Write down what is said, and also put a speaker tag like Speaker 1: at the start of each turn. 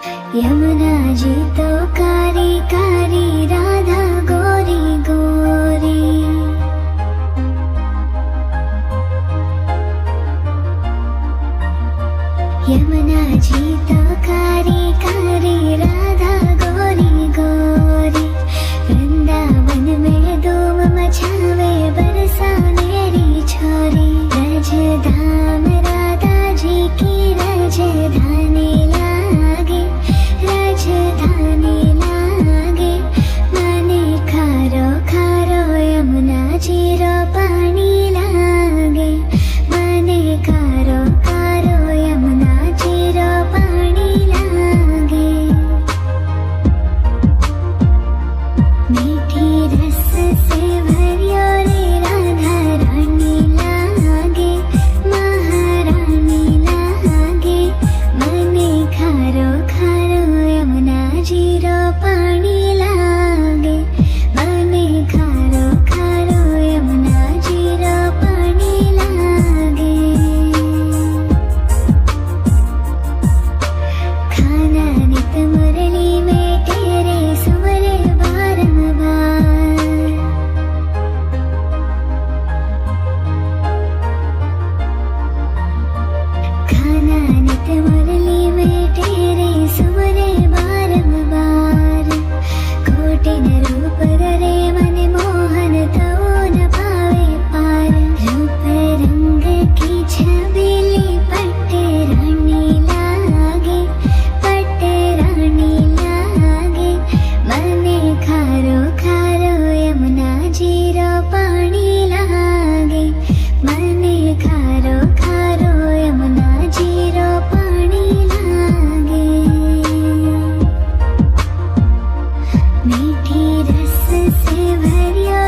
Speaker 1: यमुना जी तो कारी कारी, राधा गोरी गोरी। यमुना जी तो कारी कारी, राधा गोरी गोरी। वृंदावन में धूम मचावे, बरसा मेरी छोरी। रजधाम राधा जी की राजधानी लागे, राजधानी लागे। मने खारो खारो यमुना जी रो पानी लागे। मने खारो खारो यमुना जी रो पानी लागे। मीठी रस से भरियो रे राधा रानी लागे, महारानी लागे। मने खारो खारो यमुना जी रो पानी लागे। मने खारो खारो यमुना जी रो पानी लागे। खाना नित मुरली में तेरे सुमरे बारंबार। खाना नित मुरली में तेरे सुमरे बारंबार। कोटिन रूप धरे मन मोहन, तो न पावे पार। रूप रंग की छबीली, पट्ट रानी लागे, पट्ट रानी लागे। मने खारो खारो यमुना जी रो पानी लागे। मने खारो खारो यमुना जी रो पानी लागे। मीठी रस से भरियो